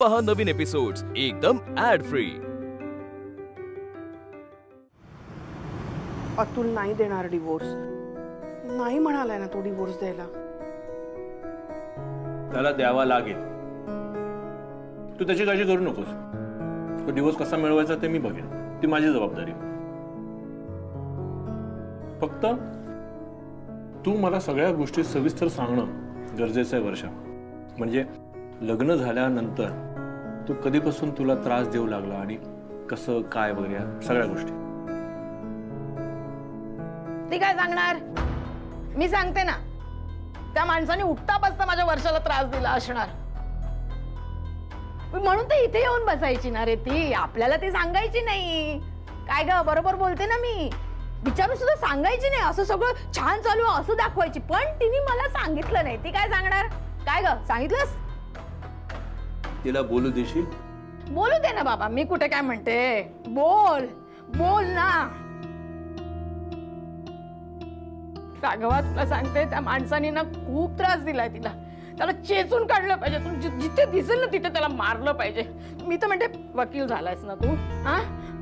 पहा नवीन एपिसोड्स एकदम add free. Atul नाही देणार डिवोर्स, नाही म्हणालाय ना तो डिवोर्स द्यायला। त्याला द्यावा लागेल, तू त्याची काळजी करू नकोस। तो डिवोर्स कसा मिळवायचा ते मी बघेन, ती माझी जबाबदारी। फक्त तू मला सगळ्या गोष्टी सविस्तर सांगणं गरजेचं आहे वर्षा। म्हणजे लग्न झाल्यानंतर तू कधीपासून तुला त्रास देऊ लागला आणि कसं काय वगैरे सगळ्या गोष्टी। ती काय सांगणार? मी सांगते ना, त्या माणसाने उठता बसता माझ्या वर्षाला त्रास दिला असणार, म्हणून तर इथे येऊन बसायची ना रे ती। आपल्याला ती सांगायची नाही काय ग? बरोबर बोलते ना मी? विचारून सुद्धा सांगायची नाही, असं सगळं छान चालू असं दाखवायची, पण तिने मला सांगितलं नाही। ती काय सांगणार? काय ग सांगितलंस? तिला बोलू देशील? बोलू दे ना बाबा, मी कुठे काय म्हणते। बोल बोल ना राघवा, तुला सांगते त्या माणसाने ना खूप त्रास दिलाय तिला। त्याला चेचून काढलं पाहिजे, तू जिथे दिसेल ना तिथे त्याला मारलं पाहिजे। मी तर म्हणते वकील झालायस ना तू, हा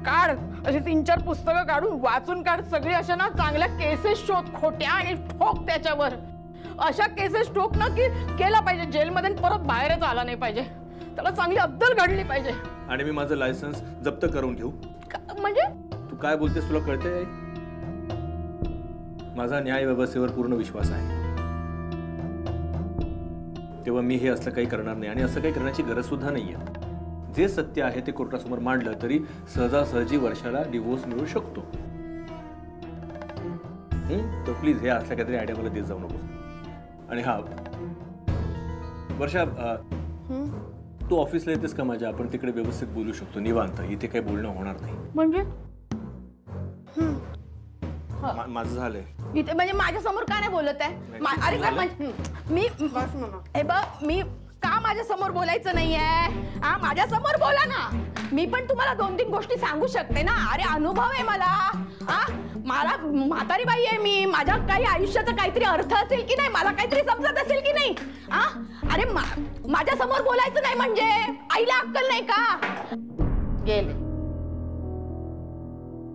काढ अशी 3-4 पुस्तकं काढून वाचून काढ, सगळी अशा ना चांगल्या केसेस शोध खोट्या आणि ठोक त्याच्यावर। अशा केसेस ठोक ना की केला पाहिजे जेलमध्ये, परत बाहेरच आला नाही पाहिजे, त्याला चांगली अद्दल घडली पाहिजे। आणि मी माझं लायसन्स जप्त करून घेऊ? म्हणजे तू काय बोलतेस तुला कळतंय? माझा न्याय व्यवस्थेवर पूर्ण विश्वास आहे, तेव्हा मी हे असलं काही करणार नाही आणि असं काही करण्याची गरज सुद्धा नाहीये। जे सत्य आहे ते कोर्टासमोर मांडलं तरी सहजासहजी वर्षाला डिवोर्स मिळू शकतो। तर प्लीज हे असल्या काहीतरी आयडिया मला देत जाऊ नकोस। आणि हा वर्षा, तू ऑफिसला येतेस का माझ्या? आपण तिकडे व्यवस्थित बोलू शकतो निवांत, इथे काही बोलणं होणार नाही। म्हणजे माझं झालंय इथे म्हणजे माझ्या समोर का नाही बोलत आहे? अरे काय मी हे बघ, मी का माझ्या समोर बोलायचं नाहीये? हा माझ्या समोर बोला ना, मी पण तुम्हाला 2-3 गोष्टी सांगू शकते ना। अरे अनुभव आहे मला, हा मला म्हातारी बाई आहे मी, माझ्या काही आयुष्याचा काहीतरी अर्थ असेल की नाही, मला काहीतरी समजत असेल की नाही। हा अरे माझ्या समोर बोलायचं नाही म्हणजे आईला अक्कल नाही का? गेले,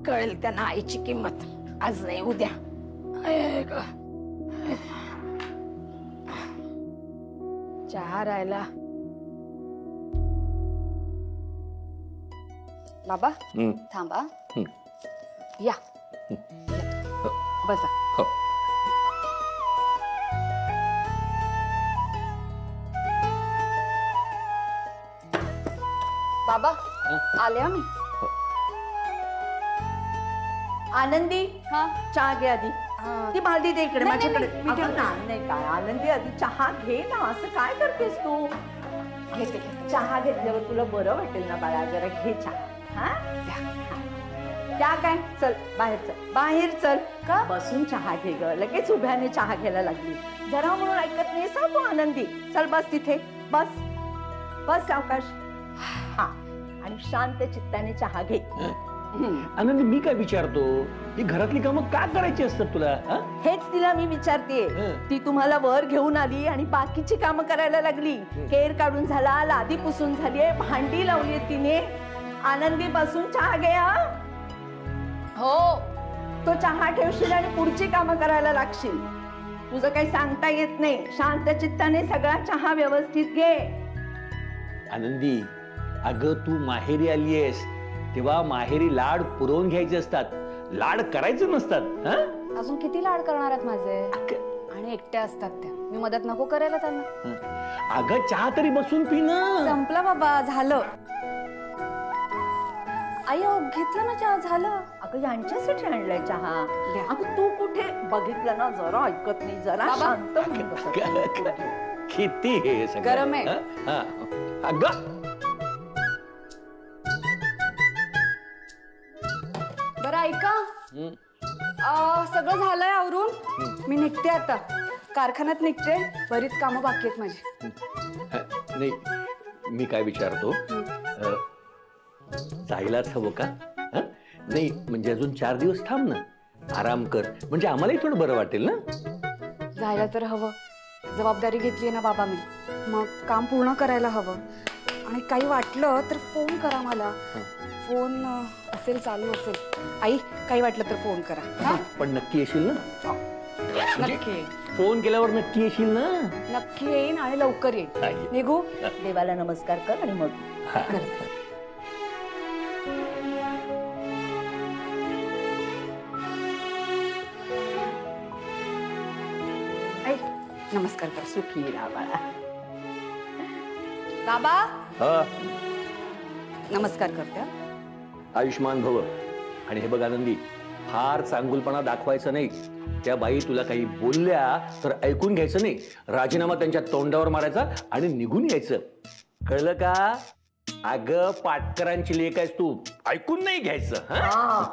कळेल त्यांना आईची किंमत, आज नाही उद्या। चहा राहिला बाबा, थांबा, या बसा। बाबा आले आम्ही। आनंदी, हा चहा घे आधी। ती बालदी दे इकडे माझ्याकडे। नाही काय आनंदी, आधी चहा घे ना, असं काय करतेस तू? घेते, चहा घेतल्यावर तुला बरं वाटेल ना बाळा, जरा घे चहा। हा त्या काय, चल बाहेर चल, बाहेर चल। का बसून चहा घे ग, लगेच उभ्याने चहा घ्यायला लागली। जरा म्हणून ऐकत नाही सा तू आनंदी। चल बस तिथे, बस बस सावकाश। हा आणि शांत चित्ताने चहा घे। आनंदी, मी काय विचारतो, ही घरातली कामं का करायची असतात तुला? हेच तिला मी विचारते। ती तुम्हाला वर घेऊन आली आणि बाकीची कामं करायला लागली। केर काढून झाला, लादी पुसून झालीये, भांडी लावली तिने। आनंदी बसून चहा घे। हो, तो चहा ठेवशील आणि पुढची कामं करायला लागशील। तुझं काही सांगता येत नाही, शांत चित्ताने सगळा चहा व्यवस्थित घे। आनंदी, अगं तू माहेरी आली आहेस तेव्हा माहेरी लाड पुरवून घ्यायचे असतात, लाड करायचे नसतात। अजून किती लाड करणार आहेत माझे? आणि एकट्या असतात त्या, मी मदत नको करायला त्यांना। अगं चहा तरी बसून पी ना। संपलं बाबा, झालं। आई घेतलं ना चहा, झालं। अगं यांच्यासाठी आणलाय चहा। अगं तू कुठे बघितलं ना, जरा ऐकत नाही, जरा शांत किती हे सगळं गरम आहे। अगं बरं ऐका, सगळं झालंय आवरून, मी निघते आता, कारखान्यात निघते, बरीच कामं बाकी आहेत माझी। नाही, मी काय विचारतो, जायलाच हवं का? नाही म्हणजे अजून 4 दिवस थांब ना, आराम कर, म्हणजे आम्हालाही थोडं बरं वाटेल ना। जायला तर हवं, जबाबदारी घेतली ना बाबा मी, मग काम पूर्ण करायला हवं। आणि काही वाटलं तर फोन करा मला. फोन असेल चालू असेल. आई काही वाटलं तर फोन करा. हा? पण नक्की येशील ना? नक्की येईन. फोन केल्यावर नक्की येशील ना? नक्की येईन आणि लवकर येईन. आई. निघू. देवाला नमस्कार कर आणि मग आई नमस्कार कर. सुखी राहा बाळा. बाबा हा, नमस्कार करते. आयुष्मान भव. आणि हे बघ आनंदी, फार चांगुलपणा दाखवायचं नाही. त्या बाई तुला काही बोलल्या तर ऐकून घ्यायचं नाही. राजीनामा त्यांच्या तोंडावर मारायचा आणि निघून यायचं. कळलं का? अगं पाटकरांची लेक आहेस तू, ऐकून नाही घ्यायचं. हा?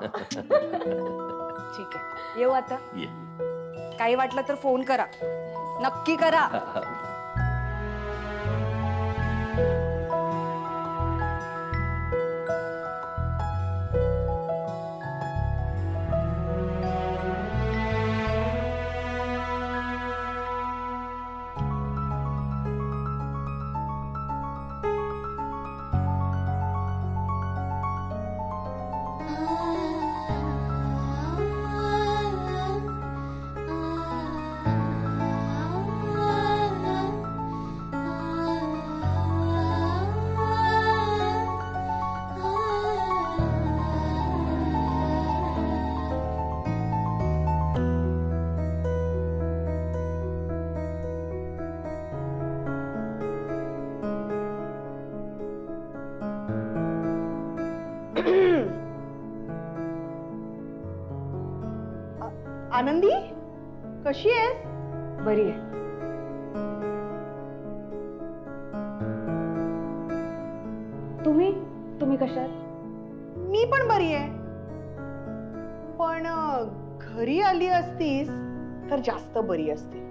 ठीक आहे येऊ आता. ये. काही वाटलं तर फोन करा. नक्की करा. आनंदी कशी आहेस? बरी आहे. तुम्ही कशा आहात? मी पण बरी आहे. पण घरी आली असतीस तर जास्त बरी असती.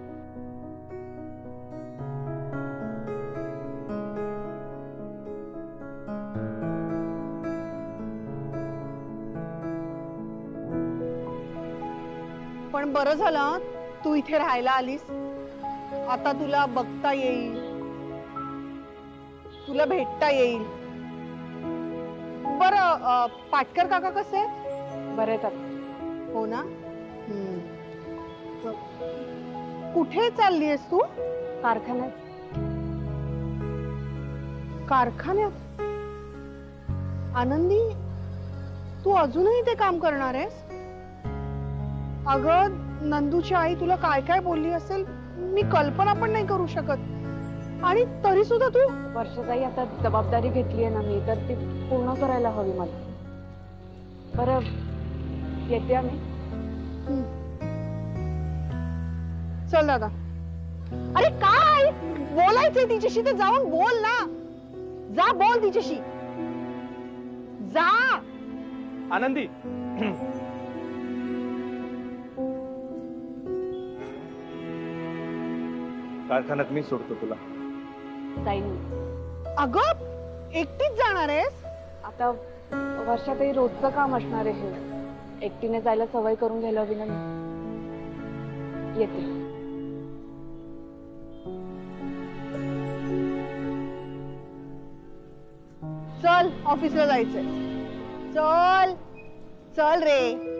पण बरं झालं तू इथे राहायला आलीस. आता तुला बघता येईल, तुला भेटता येईल. बरं पाटकर काका कसे आहेत? बरे आहेत. हो ना. कुठे चालली आहेस तू? कारखान्यात. कारखान्यात? आनंदी तू अजूनही ते काम करणार आहेस? अगं नंदूची आई तुला काय काय बोलली असेल मी कल्पना पण नाही करू शकत. आणि तरी सुद्धा तू. वर्षाताई आता जबाबदारी घेतली आहे ना मी, तर ती पूर्ण करायला हवी मला. बरं येते आम्ही. चल दादा. अरे काय बोलायचंय तिच्याशी तर जाऊन बोल ना. जा बोल तिच्याशी. जा. आनंदी, कारखान्यात मी सोडतो तुला. जाईन. अगं एकटीच जाणार आहेस? आता वर्षाताई रोजचं काम असणार आहे. एकटीने जायला सवय करून घ्यायला हवी ना. येते. चल ऑफिसला जायचंय. चल चल रे.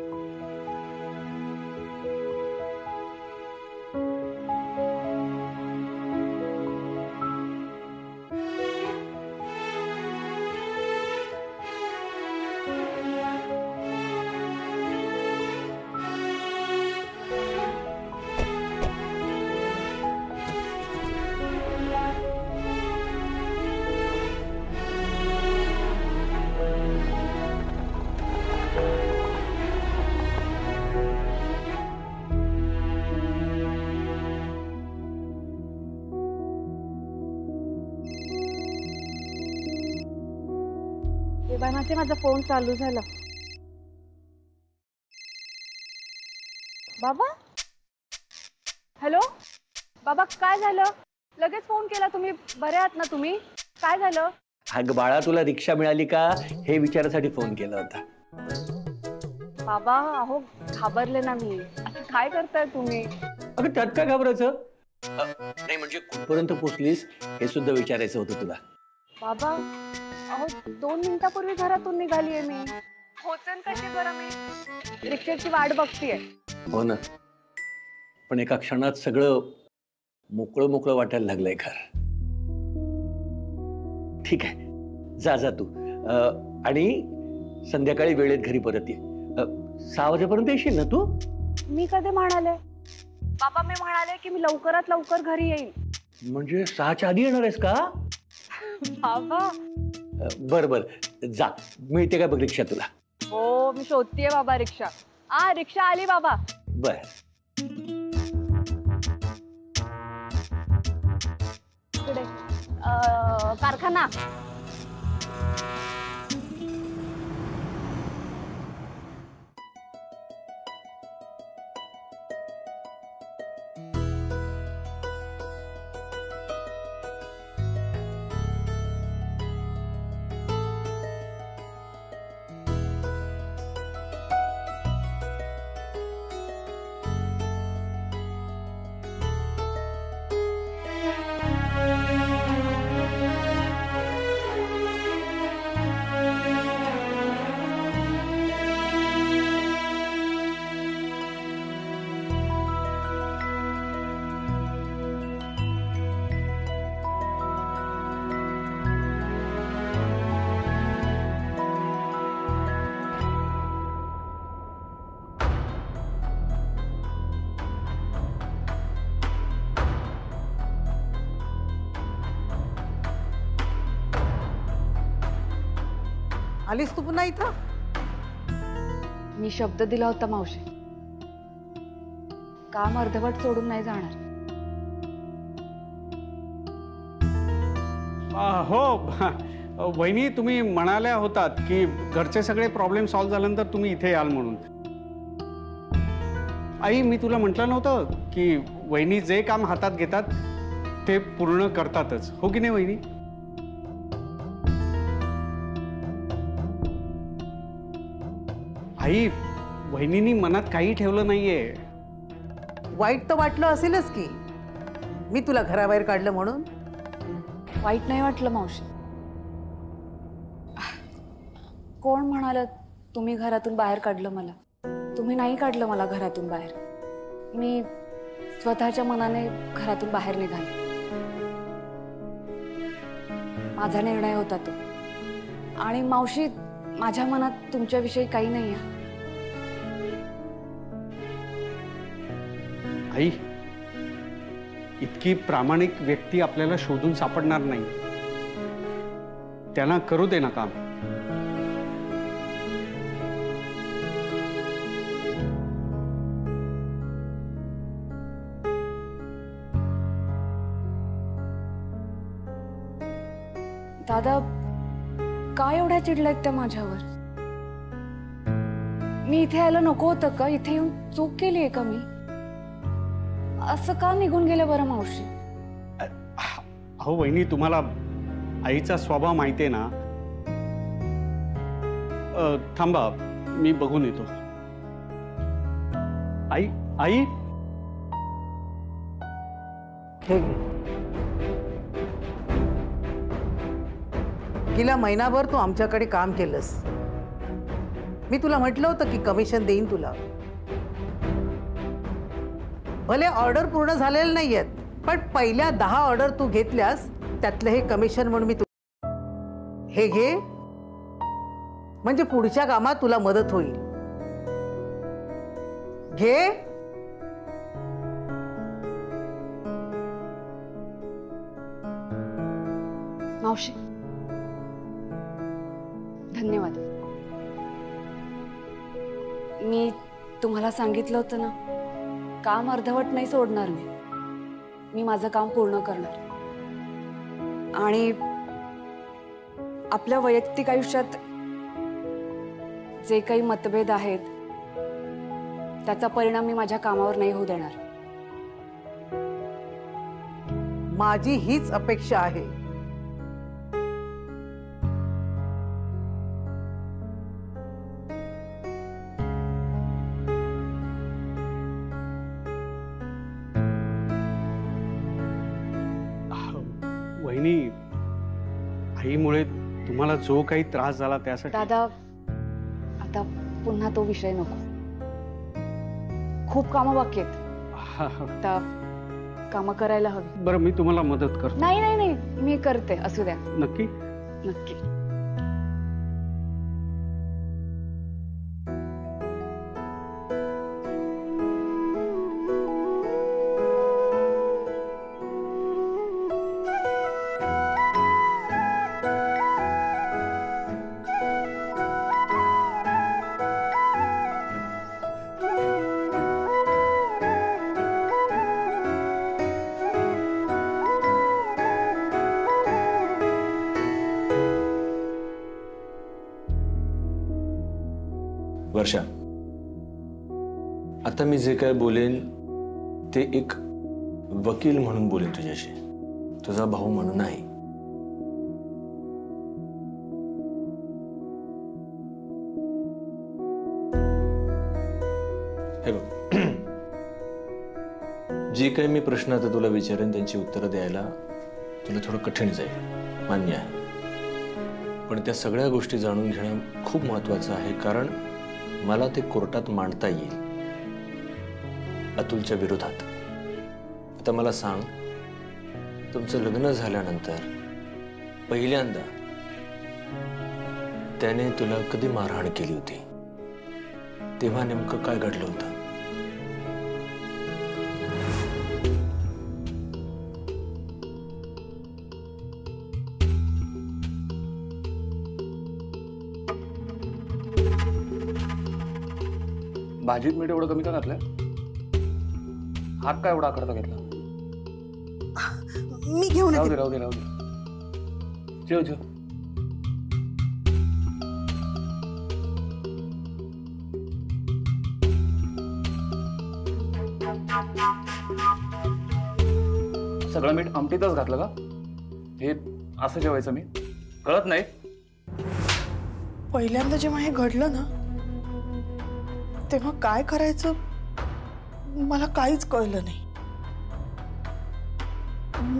विमानाचे माझा फोन चालू झाला. बाबा. हॅलो बाबा, काय झालं? लगेच फोन केला तुम्ही. बरे आहात ना तुम्ही? काय झालं? अगं बाळा, तुला रिक्षा मिळाली का हे विचारासाठी फोन केला होता. बाबा अहो घाबरले ना मी. असं काय करताय तुम्ही? अगं त्यात काय घाबरायचं? नाही म्हणजे कुठपर्यंत पोहोचलीस हे सुद्धा विचारायचं होतं तुला. बाबा, अहो 2 मिनिटापूर्वी घरातून निघालीये मी. पोहोचेन कशी बरं मी? रिक्षाची वाट बघतीये. हो ना, पण एका क्षणात सगळं मोकळं मोकळं वाटायला लागलंय घर. ठीक आहे, जा जा तू. आणि संध्याकाळी वेळेत घरी परत ये. 6 वाजेपर्यंत येशील ना तू? मी कधी म्हणाले? बाबा, मी म्हणाले की मी लवकरात लवकर घरी येईल. म्हणजे 6च्या आधी येणार आहेस का? बाबा, बर बर, जा. मिळते का बघ रिक्षा तुला? हो, मी शोधतीये बाबा रिक्षा. रिक्षा आली बाबा. बर. इकडे कारखाना. आलीस तू पुन्हा इथं? मी शब्द दिला होता मावशी, काम अर्धवट सोडून नाही जाणार. हो वहिनी, तुम्ही म्हणाल्या होतात की घरचे सगळे प्रॉब्लेम सॉल्व्ह झाल्यानंतर तुम्ही इथे याल म्हणून. आई, मी तुला म्हटलं नव्हतं की वहिनी जे काम हातात घेतात ते पूर्ण करतातच, हो की नाही वहिनी? आई, वहिनींनी मनात काही ठेवलं नाहीये. वाईट तर वाटलं असेलच की मी तुला घराबाहेर काढलं म्हणून. वाईट नाही वाटलं मावशी. कोण म्हणाल तुम्ही घरातून बाहेर काढलं मला? तुम्ही नाही काढलं मला घरातून बाहेर. मी स्वतःच्या मनाने घरातून बाहेर निघाले. माझा निर्णय होता तो. आणि मावशी, माझ्या मनात तुमच्याविषयी काही नाही आहे. आई, इतकी प्रामाणिक व्यक्ती आपल्याला शोधून सापडणार नाही. त्यांना करू दे ना काम. दादा, काय एवढ्या चिडलायत त्या माझ्यावर? मी इथे यायला नको होतं का? इथे येऊन चूक केलीये का मी? असं का निघून गेलं बरं मावशी? हो वहिनी, तुम्हाला आईचा स्वभाव माहितीये ना. थांबा, मी बघून येतो. आई आई हे घे. गेल्या महिनाभर तू आमच्याकडे काम केलंस. मी तुला म्हटलं होतं की कमिशन देईन तुला. भले ऑर्डर पूर्ण झालेले नाहीयेत, पण पहिल्या 10 ऑर्डर तू घेतल्यास त्यातलं हे कमिशन म्हणून मी हे घे. म्हणजे पुढच्या कामात तुला मदत होईल. घे. मावशी, धन्यवाद. मी तुम्हाला सांगितलं होतं ना, काम अर्धवट नाही सोडणार मी माझं काम पूर्ण करणार. आणि आपल्या वैयक्तिक आयुष्यात जे काही मतभेद आहेत त्याचा परिणाम मी माझ्या कामावर नाही होऊ देणार. माझी हीच अपेक्षा आहे. वहिनी, आई तुम्हाला जो काही त्रास झाला त्यासाठी दादा आता पुन्हा तो विषय नको. खूप कामं बाकी आहेत. आता कामं करायला हवी. बरं मी तुम्हाला मदत करतो. नाही नाही नाही मी करते, असू द्या. नक्की? नक्की. वर्षा, आता मी जे काय बोलेन ते एक वकील म्हणून बोलेन तुझ्याशी, तुझा भाऊ म्हणून नाही. हे बघ, जे काही मी प्रश्न आता तुला विचारेन त्यांची उत्तरं द्यायला तुला थोडं कठीण जाईल, मान्य आहे. पण त्या सगळ्या गोष्टी जाणून घेणं खूप महत्वाचं आहे, कारण मला ते कोर्टात मांडता येईल अतुलच्या विरोधात. आता मला सांग, तुमचं लग्न झाल्यानंतर पहिल्यांदा त्याने तुला कधी मारहाण केली होती? तेव्हा नेमकं काय घडलं होतं? भाजीत मीठ एवढं कमी का घातलंय? हात काय एवढा आकडता घेतला? मी घेऊन राहू दे राहू दे राहू दे. जेव जेव. सगळं मीठ आमटीतच घातलं का? हे असं जेवायचं मी कळत नाही. पहिल्यांदा जेव्हा हे घडलं ना तेव्हा काय करायचं मला काहीच कळलं नाही.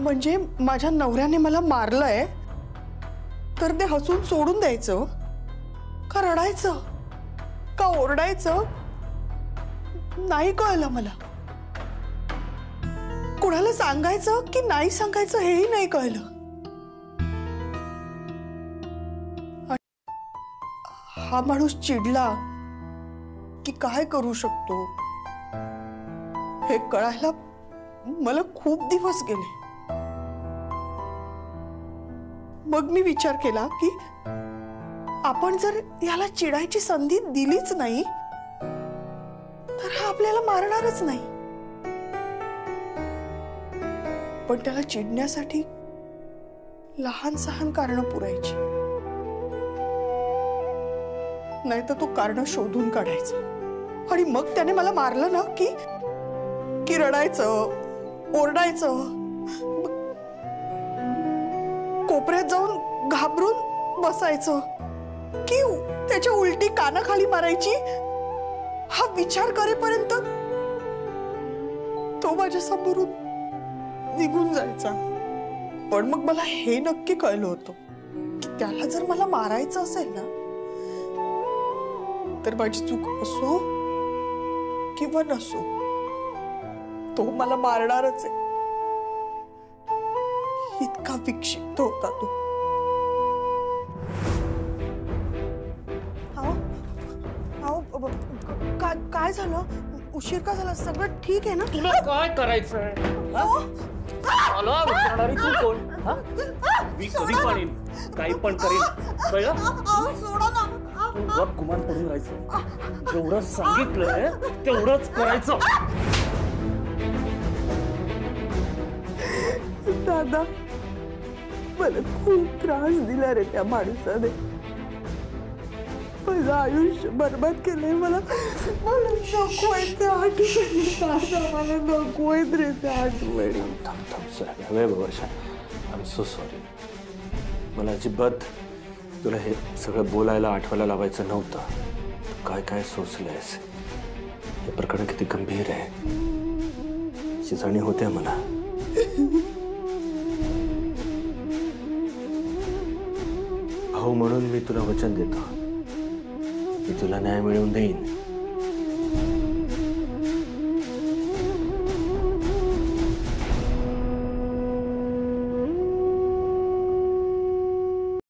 म्हणजे माझ्या नवऱ्याने मला मारलंय तर ते हसून सोडून द्यायचं का रडायचं का ओरडायचं नाही कळलं मला. कुणाला सांगायचं की नाही सांगायचं हेही नाही कळलं. हा माणूस चिडला की काय करू शकतो हे कळायला मला खूप दिवस गेले. मग मी विचार केला की आपण जर याला चिडायची संधी दिलीच नाही तर हा आपल्याला मारणारच नाही. पण त्याला चिडण्यासाठी लहान सहान कारण पुरायची, नाही तर तो कारण शोधून काढायचा. आणि मग त्याने मला मारलं ना की रडायचं ओरडायचं, कोपऱ्यात जाऊन घाबरून बसायचं की त्याच्या उलटी कानाखाली मारायची. हा विचार करेपर्यंत तो माझ्या समोरून निघून जायचा. पण मग मला हे नक्की कळलं होतं की त्याला जर मला मारायचं असेल ना तर माझी चूक असो किंवा नसो तो मला मारणारच आहे. इतका विक्षिप्त होता तो. काय झालं? उशीर का झाला? सगळं ठीक आहे ना? तुला काय करायचंय? मला विचारणारी तू कोण? मी कधी पण येईन, काही पण करीन, कळलं? तू गप गुमान पडून राहायचं. जेवढं सांगितलंय तेवढंच करायचं. दादा मला खूप त्रास दिला रे त्या माणसाने. माझं आयुष्य बर्बाद केलंय. मला नकोय त्या आठवणी. दादा मला नकोय रे त्या आठवणी. वर्षा, आय एम सो सॉरी. मला अजिबात तुला हे सगळं बोलायला आठवायला लावायचं नव्हतं. काय काय सोचलंयस? हे प्रकरण किती गंभीर आहे याची जाणीव होते मला. भाऊ म्हणून मी तुला वचन देतो, मी तुला न्याय मिळवून देईन.